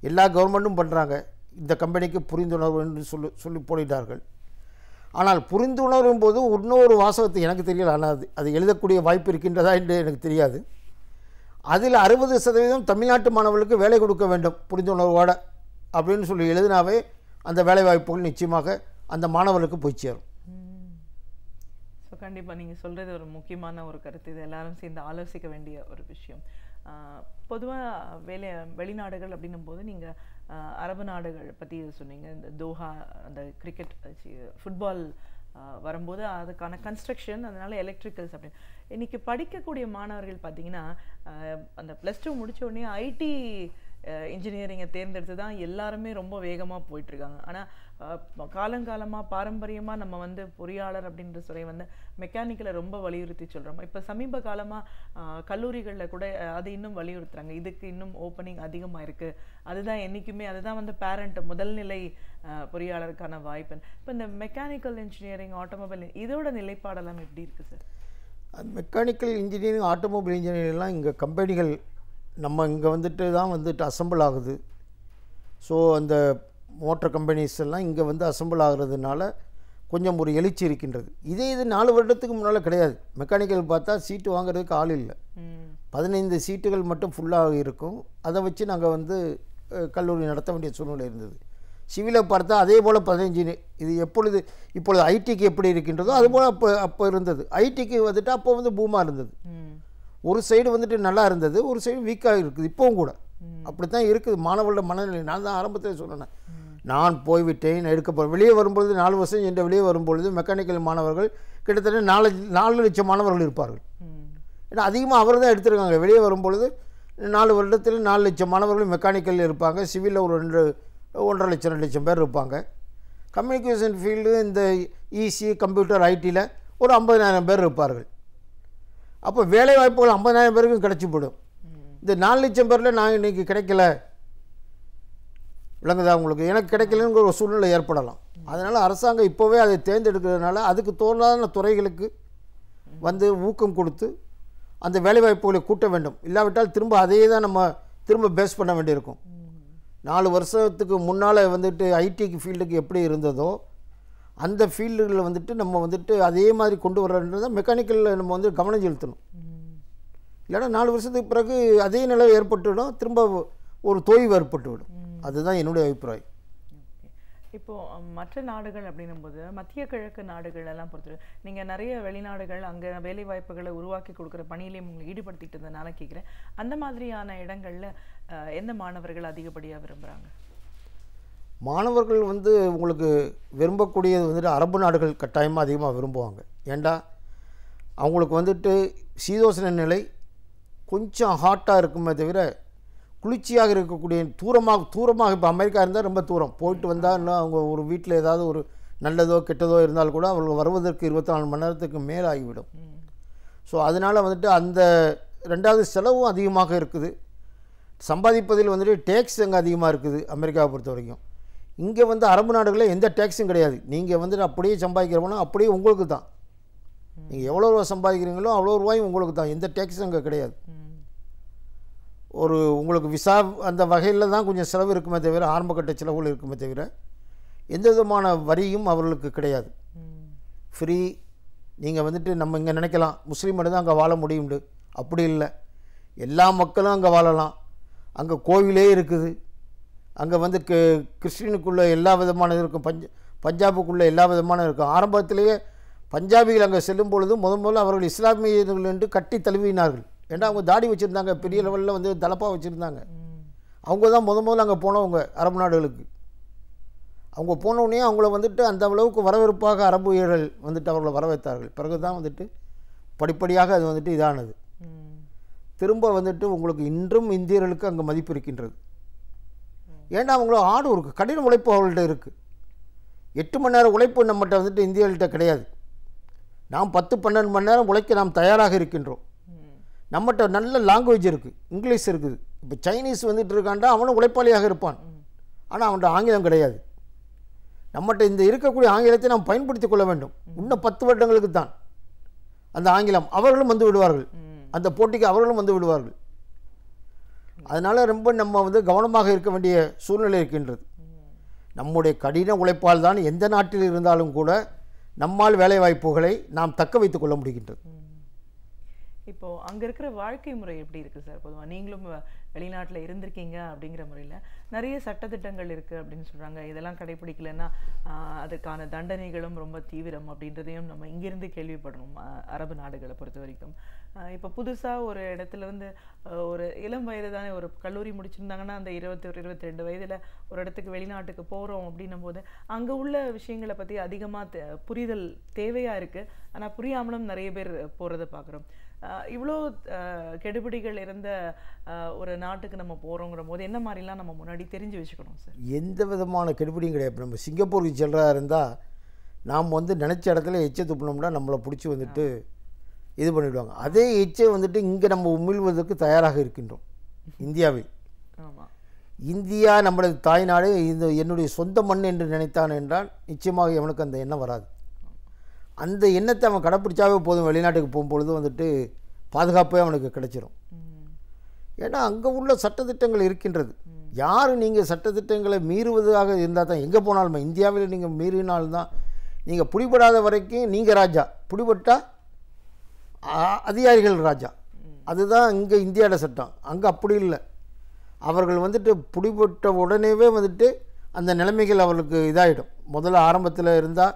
எல்லா கவர்மெண்ட்டும் பண்ணுறாங்க. இந்த கம்பெனிக்கு புரிந்துணர்வு என்று சொல்லி போடுகிறார்கள். ஆனால் புரிந்துணர்வும் போது இன்னொரு வாசகத்தை எனக்கு தெரியல, ஆனால் அது எழுதக்கூடிய வாய்ப்பு இருக்கின்றதா என்று எனக்கு தெரியாது. அதில் 60% தமிழ்நாட்டு மாணவர்களுக்கு வேலை கொடுக்க வேண்டும் புரிந்துணர்வோடு அப்படின்னு சொல்லி எழுதினாவே அந்த வேலைவாய்ப்புகள் நிச்சயமாக அந்த மாணவர்களுக்கு போய் சேரும். ஸோ கண்டிப்பாக நீங்கள் சொல்கிறது ஒரு முக்கியமான ஒரு கருத்து. இது எல்லாரும் சேர்ந்து ஆலோசிக்க வேண்டிய ஒரு விஷயம். பொதுவாக வெளிநாடுகள் அப்படின்னும் போது நீங்கள் அரபு நாடுகள் பற்றி சொன்னீங்க. இந்த தோஹா அந்த கிரிக்கெட் ஃபுட்பால் வரும்போது அதுக்கான கன்ஸ்ட்ரக்ஷன், அதனால் எலக்ட்ரிக்கல்ஸ் அப்படின்னு இன்றைக்கி படிக்கக்கூடிய மாணவர்கள் பார்த்திங்கன்னா அந்த +2 முடித்த உடனே ஐடி இன்ஜினியரிங்கை தேர்ந்தெடுத்து தான் எல்லாருமே ரொம்ப வேகமாக போயிட்டுருக்காங்க. ஆனால் காலங்காலமாக பாரம்பரியமாக நம்ம பொறியாளர் அப்படின்ற துறை மெக்கானிக்கலை ரொம்ப வலியுறுத்தி சொல்கிறோம். இப்போ சமீப காலமாக கல்லூரிகளில் கூட அதை இன்னும் வலியுறுத்துறாங்க. இதுக்கு இன்னும் ஓப்பனிங் அதிகமாக இருக்குது. அதுதான் என்றைக்குமே அதுதான் பேரண்ட் முதல்நிலை பொறியாளருக்கான வாய்ப்பு. இப்போ இந்த மெக்கானிக்கல் இன்ஜினியரிங், ஆட்டோமொபைல் இதோட நிலைப்பாடெல்லாம் எப்படி இருக்குது சார்? மெக்கானிக்கல் இன்ஜினியரிங், ஆட்டோமொபைல் இன்ஜினியரிங்லாம் இங்கே கம்பெனிகள் நம்ம இங்கே தான் அசம்பிள் ஆகுது. ஸோ அந்த மோட்டர் கம்பெனிஸ் எல்லாம் இங்கே அசம்பிள் ஆகிறதுனால கொஞ்சம் ஒரு எழுச்சி இருக்கின்றது. இது 4 வருடத்துக்கு முன்னால் கிடையாது. மெக்கானிக்கல் பார்த்தா சீட்டு வாங்குறதுக்கு ஆள் இல்லை. 15 சீட்டுகள் மட்டும் ஃபுல்லாக இருக்கும். அதை வச்சு நாங்கள் கல்லூரி நடத்த வேண்டிய சூழ்நிலை இருந்தது. சிவிலை பார்த்தா அதே போல் 15. இது இப்பொழுது ஐடிக்கு எப்படி இருக்கின்றதோ அதுபோல் அப்போ இருந்தது. ஐடிக்கு அப்போ பூமாக இருந்தது. ஒரு சைடு நல்லா இருந்தது, ஒரு சைடு வீக்காக இருக்குது. இப்போவும் கூட அப்படி தான் இருக்குது மாணவர்களோட மனநிலை. நான் தான் ஆரம்பத்தில் சொன்னேன், நான் போய்விட்டேன், எடுக்க போகிறேன். வெளியே வரும்பொழுது 4 வருஷம் என்ற வெளியே வரும்பொழுது மெக்கானிக்கல் மாணவர்கள் கிட்டத்தட்ட 4 லட்சம் மாணவர்கள் இருப்பார்கள். ஏன்னா அதிகமாக அவர் தான் எடுத்திருக்காங்க. வெளியே வரும்பொழுது 4 வருடத்தில் 4 லட்சம் மாணவர்கள் மெக்கானிக்கல் இருப்பாங்க. சிவிலில் ஒரு 1.5 லட்சம் 2 லட்சம் பேர் இருப்பாங்க. கம்யூனிகேஷன் ஃபீல்டு, இந்த இசி, கம்ப்யூட்டர், ஐடியில் ஒரு 50,000 பேர் இருப்பார்கள். அப்போ வேலை வாய்ப்புகள் 50,000 பேருக்கும் கிடச்சி போடும். இந்த 4 லட்சம் பேரில் நான் இன்றைக்கி கிடைக்கல, விளங்குதா உங்களுக்கு, எனக்கு கிடைக்கலங்கிற ஒரு சூழ்நிலை ஏற்படலாம். அதனால் அரசாங்கம் இப்போவே அதை தேர்ந்தெடுக்கிறதுனால அதுக்கு தோன்றான துறைகளுக்கு வந்து ஊக்கம் கொடுத்து அந்த வேலைவாய்ப்புகளை கூட்ட வேண்டும். இல்லாவிட்டால் திரும்ப அதையே தான் நம்ம திரும்ப பேஸ் பண்ண வேண்டியிருக்கும். 4 வருஷத்துக்கு முன்னால் வந்துட்டு ஐடிக்கு ஃபீல்டுக்கு எப்படி இருந்ததோ அந்த ஃபீல்டுகளில் வந்துட்டு நம்ம வந்துட்டு அதே மாதிரி கொண்டு வர்றதுன்றதை மெக்கானிக்கலில் நம்ம வந்து கவனம் செலுத்தணும். இல்லைன்னா 4 வருஷத்துக்கு பிறகு அதே நிலை ஏற்பட்டுவிடும், திரும்ப ஒரு தொய்வு ஏற்பட்டுவிடும். அதுதான் என்னுடைய அபிப்பிராயம். இப்போது மற்ற நாடுகள் அப்படின்னும்போது மத்திய கிழக்கு நாடுகள் எல்லாம் பொறுத்து நீங்கள் நிறைய வெளிநாடுகள் அங்கே வேலை வாய்ப்புகளை உருவாக்கி கொடுக்குற பணியிலையும் உங்களை ஈடுபடுத்திட்டு இருந்ததுனால கேட்குறேன், அந்த மாதிரியான இடங்களில் எந்த மாணவர்கள் அதிகப்படியாக விரும்புகிறாங்க? மாணவர்கள் வந்து உங்களுக்கு விரும்பக்கூடியது வந்துட்டு அரபு நாடுகள் கட்டாயமாக அதிகமாக விரும்புவாங்க. ஏண்டா அவங்களுக்கு வந்துட்டு சீதோஷண நிலை கொஞ்சம் ஹாட்டாக இருக்குமே தவிர குளிர்ச்சியாக இருக்கக்கூடிய தூரமாக இப்போ அமெரிக்கா இருந்தால் ரொம்ப தூரம் போயிட்டு வந்தால் இன்னும் அவங்க ஒரு வீட்டில் ஏதாவது ஒரு நல்லதோ கெட்டதோ இருந்தால் கூட அவர்கள் வருவதற்கு 24 மணி நேரத்துக்கு மேல் ஆகிவிடும். ஸோ அதனால் வந்துட்டு அந்த 2வது செலவும் அதிகமாக இருக்குது. சம்பாதிப்பதில் வந்துட்டு டேக்ஸ் அங்கே அதிகமாக இருக்குது அமெரிக்காவை பொறுத்த வரைக்கும். இங்கே வந்து அரபு நாடுகளில் எந்த டேக்ஸும் கிடையாது. நீங்கள் வந்துட்டு அப்படியே சம்பாதிக்கிறவனா அப்படியே உங்களுக்கு தான். நீங்கள் எவ்வளோ ரூபா சம்பாதிக்கிறீங்களோ அவ்வளோ ரூபாயும் உங்களுக்கு தான், எந்த டேக்ஸும் அங்கே கிடையாது. ஒரு உங்களுக்கு விசா அந்த வகையில் தான் கொஞ்சம் செலவு இருக்குமே தவிர, ஆரம்பக்கட்ட செலவுகள் இருக்குமே தவிர எந்த விதமான வரியும் அவர்களுக்கு கிடையாது. ஃப்ரீ. நீங்கள் வந்துட்டு நம்ம இங்கே நினைக்கலாம் முஸ்லீம் மட்டும் தான் அங்கே வாழ முடியும்ண்டு, அப்படி இல்லை. எல்லா மக்களும் அங்கே வாழலாம். அங்கே கோவிலே இருக்குது. அங்கே வந்து கிறிஸ்டினுக்குள்ளே எல்லா விதமான இருக்கும், பஞ்சாபுக்குள்ளே எல்லா விதமான இருக்கும். ஆரம்பத்திலேயே பஞ்சாபிகள் அங்கே செல்லும் பொழுது முதல்ல அவர்கள் இஸ்லாமியர்கள் என்று கட்டி தழுவினார்கள். ஏன்னா அவங்க தாடி வச்சுருந்தாங்க, பெரிய லெவலில் வந்து தலப்பாக வச்சுருந்தாங்க. அவங்க தான் முதல்ல அங்கே போனவங்க அரபு நாடுகளுக்கு. அவங்க போனவுடனே அவங்கள வந்துட்டு அந்த அளவுக்கு வரவேற்பாக அரபுயர்கள் வந்துட்டு அவர்களை வரவேற்றார்கள். பிறகு தான் வந்துட்டு படிப்படியாக அது வந்துட்டு இதானது. திரும்ப வந்துட்டு உங்களுக்கு இன்றும் இந்தியர்களுக்கு அங்கே மதிப்பு இருக்கின்றது. ஏன்னா அவங்கள ஒரு கடின உழைப்பு அவங்கள்ட்ட இருக்குது. 8 மணி நேரம் உழைப்பு நம்மகிட்ட வந்துட்டு இந்தியர்கள்ட்ட கிடையாது. நாம் 10-12 மணி நேரம் உழைக்க நாம் தயாராக இருக்கின்றோம். நம்மகிட்ட நல்ல லாங்குவேஜ் இருக்குது, இங்கிலீஷ் இருக்குது. இப்போ சைனீஸ் வந்துட்டு இருக்காண்டா அவனும் உழைப்பாளியாக இருப்பான், ஆனால் அவன்கிட்ட ஆங்கிலம் கிடையாது. நம்மகிட்ட இந்த இருக்கக்கூடிய ஆங்கிலத்தை நாம் பயன்படுத்தி கொள்ள வேண்டும். இன்னும் 10 வருடங்களுக்கு தான் அந்த ஆங்கிலம். அவர்களும் வந்து விடுவார்கள், அந்த போட்டிக்கு அவர்களும் வந்து விடுவார்கள். அதனால் ரொம்ப நம்ம வந்து கவனமாக இருக்க வேண்டிய சூழ்நிலை இருக்கின்றது. நம்முடைய கடின உழைப்பால் தான் எந்த நாட்டில் இருந்தாலும் கூட நம்மால் வேலை வாய்ப்புகளை நாம் தக்க வைத்துக் கொள்ள முடிகின்றது. இப்போது அங்கே இருக்கிற வாழ்க்கை முறை எப்படி இருக்குது சார்? பொதுவாக நீங்களும் வெளிநாட்டில் இருந்திருக்கீங்க அப்படிங்கிற முறையில் நிறைய சட்டத்திட்டங்கள் இருக்குது அப்படின்னு சொல்கிறாங்க. இதெல்லாம் கடைப்பிடிக்கலைன்னா அதுக்கான தண்டனைகளும் ரொம்ப தீவிரம் அப்படின்றதையும் நம்ம இங்கேருந்து கேள்விப்படணும் அரபு நாடுகளை பொறுத்த வரைக்கும். இப்போ புதுசாக ஒரு இடத்துலேருந்து ஒரு இளம் வயது தானே, ஒரு கல்லூரி முடிச்சிருந்தாங்கன்னா அந்த 21-22 வயதில் ஒரு இடத்துக்கு வெளிநாட்டுக்கு போகிறோம் அப்படின்னும் போது அங்கே உள்ள விஷயங்களை பற்றி அதிகமாக புரிதல் தேவையாக இருக்குது. ஆனால் புரியாமலும் நிறைய பேர் போகிறத பார்க்குறோம். இவ்வளோ கெடுபிடிகள் இருந்த ஒரு நாட்டுக்கு நம்ம போகிறோங்கிற போது என்ன மாதிரிலாம் நம்ம முன்னாடி தெரிஞ்சு வச்சுக்கணும் சார்? எந்த விதமான கெடுபிடியும் கிடையாது. நம்ம சிங்கப்பூருக்கு செல்றதா இருந்தால் நாம் வந்து நினச்ச இடத்துல எச்சை துப்பினோம்னா நம்மளை பிடிச்சி வந்துட்டு இது பண்ணிவிடுவாங்க. அதே எச்சை வந்துட்டு இங்கே நம்ம உமிழ்வதற்கு தயாராக இருக்கின்றோம் இந்தியாவில். ஆமாம், இந்தியா நம்மளது தாய்நாடு, இது என்னுடைய சொந்த மண் என்று நினைத்தான் என்றால் நிச்சயமாக அவனுக்கு அந்த எண்ணம் வராது. அந்த எண்ணத்தை அவன் கடைப்பிடிச்சாவே போதும், வெளிநாட்டுக்கு போகும்பொழுது வந்துட்டு பாதுகாப்பே அவனுக்கு கிடைச்சிரும். ஏன்னா அங்கே உள்ள சட்டத்திட்டங்கள் இருக்கின்றது. யார் நீங்கள் சட்டத்திட்டங்களை மீறுவதாக இருந்தால் தான் எங்கே போனாலுமே, இந்தியாவில் நீங்கள் மீறினால்தான், நீங்கள் பிடிபடாத வரைக்கும் நீங்கள் ராஜா, பிடிபட்டால் அதிகாரிகள் ராஜா. அதுதான் இங்கே இந்தியாவோட சட்டம். அங்கே அப்படி இல்லை. அவர்கள் வந்துட்டு பிடிபட்ட உடனேவே வந்துட்டு அந்த நிலைமைகள் அவர்களுக்கு இதாகிடும். முதல்ல ஆரம்பத்தில் இருந்தால்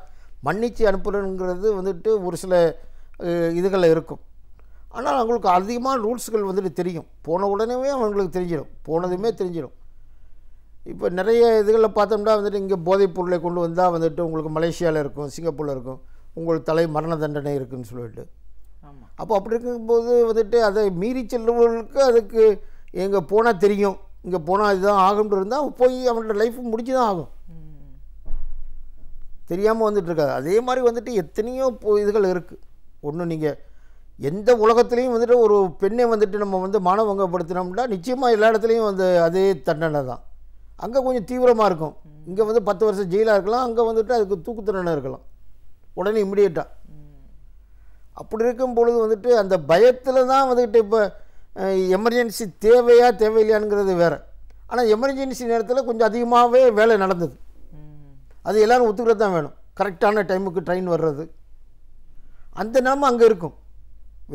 மன்னிச்சு அனுப்புறங்கிறது வந்துட்டு ஒரு சில இதுகளில் இருக்கும். ஆனால் அவங்களுக்கு அதிகமான ரூல்ஸுகள் வந்துட்டு தெரியும். போன உடனேவே அவங்களுக்கு தெரிஞ்சிடும், போனதுமே தெரிஞ்சிடும். இப்போ நிறைய இதுகளில் பார்த்தோம்னா வந்துட்டு இங்கே போதைப் பொருளை கொண்டு வந்தால் வந்துட்டு உங்களுக்கு மலேசியாவில் இருக்கும், சிங்கப்பூரில் இருக்கும், உங்களுக்கு தலை மரண தண்டனை இருக்குதுன்னு சொல்லிட்டு. அப்போ அப்படி இருக்கும்போது வந்துட்டு அதை மீறி செல்லுவர்களுக்கு அதுக்கு எங்கே போனால் தெரியும், இங்கே போனால் இதுதான் ஆகும்னு இருந்தால் போய் அவனோட லைஃப் முடிச்சு தான் ஆகும். தெரியாமல் வந்துட்டுருக்காது. அதே மாதிரி வந்துட்டு எத்தனையோ இதுகள் இருக்குது. ஒன்று நீங்கள் எந்த உலகத்துலேயும் வந்துட்டு ஒரு பெண்ணை வந்துட்டு நம்ம வந்து மானபங்கப்படுத்தினோம்னா நிச்சயமாக எல்லா இடத்துலையும் வந்து அதே தண்டனை தான். அங்கே கொஞ்சம் தீவிரமாக இருக்கும். இங்கே வந்து 10 வருஷம் ஜெயிலாக இருக்கலாம், அங்கே வந்துட்டு அதுக்கு தூக்கு தண்டனை இருக்கலாம் உடனே இமிடியேட்டாக. அப்படி இருக்கும் பொழுது வந்துட்டு அந்த பயத்தில் தான் வந்துக்கிட்டு இப்போ எமர்ஜென்சி தேவையா தேவையில்லையானுங்கிறது வேறு. ஆனால் எமர்ஜென்சி நேரத்தில் கொஞ்சம் அதிகமாகவே வேலை நடந்தது. அது எல்லோரும் ஒத்துக்கிறது தான் வேணும். கரெக்டான டைமுக்கு ட்ரெயின் வர்றது அந்த நிலைமை அங்கே இருக்கும்.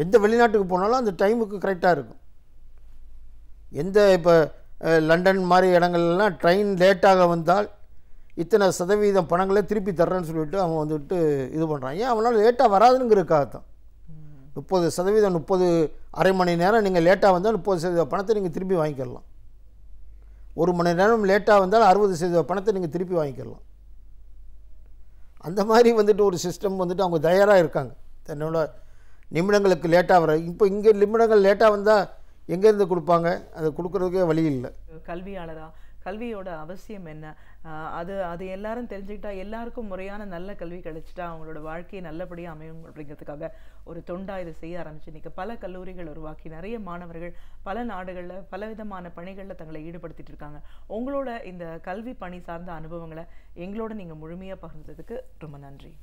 எந்த வெளிநாட்டுக்கு போனாலும் அந்த டைமுக்கு கரெக்டாக இருக்கும். எந்த இப்போ லண்டன் மாதிரி இடங்கள்லாம் ட்ரெயின் லேட்டாக வந்தால் இத்தனை சதவீதம் பணங்களை திருப்பி தர்றேன்னு சொல்லிட்டு அவன் வந்துட்டு இது பண்ணுறான். ஏன் அவனால் லேட்டாக வராதுங்கிறதுக்காகத்தான். 30%, 30 அரை மணி நேரம் நீங்கள் லேட்டாக வந்தால் 30% பணத்தை நீங்கள் திருப்பி வாங்கிக்கலாம். 1 மணி நேரம் லேட்டாக வந்தால் 60% பணத்தை நீங்கள் திருப்பி வாங்கிக்கலாம். அந்த மாதிரி வந்துட்டு ஒரு சிஸ்டம் வந்துட்டு அவங்க தயாராக இருக்காங்க. தன்னோட நிமிடங்களுக்கு லேட்டாக வர. இப்போ இங்கே நிமிடங்கள் லேட்டாக வந்தால் எங்கேருந்து கொடுப்பாங்க? அதை கொடுக்குறதுக்கே வழி இல்லை. கல்வியாளரா கல்வியோட அவசியம் என்ன, அது எல்லாரும் தெரிஞ்சுக்கிட்டா எல்லாருக்கும் முறையான நல்ல கல்வி கிடைச்சிட்டா அவங்களோட வாழ்க்கையை நல்லபடியாக அமையும் அப்படிங்கிறதுக்காக ஒரு தொண்டா இதை செய்ய ஆரம்பிச்சு இன்றைக்கி பல கல்லூரிகள் உருவாக்கி நிறைய மாணவர்கள் பல நாடுகளில் பலவிதமான பணிகளில் தங்களை ஈடுபடுத்திட்டு இருக்காங்க. உங்களோட இந்த கல்வி பணி சார்ந்த அனுபவங்களை எங்களோட நீங்கள் முழுமையாக பகிர்ந்ததுக்கு ரொம்ப நன்றி.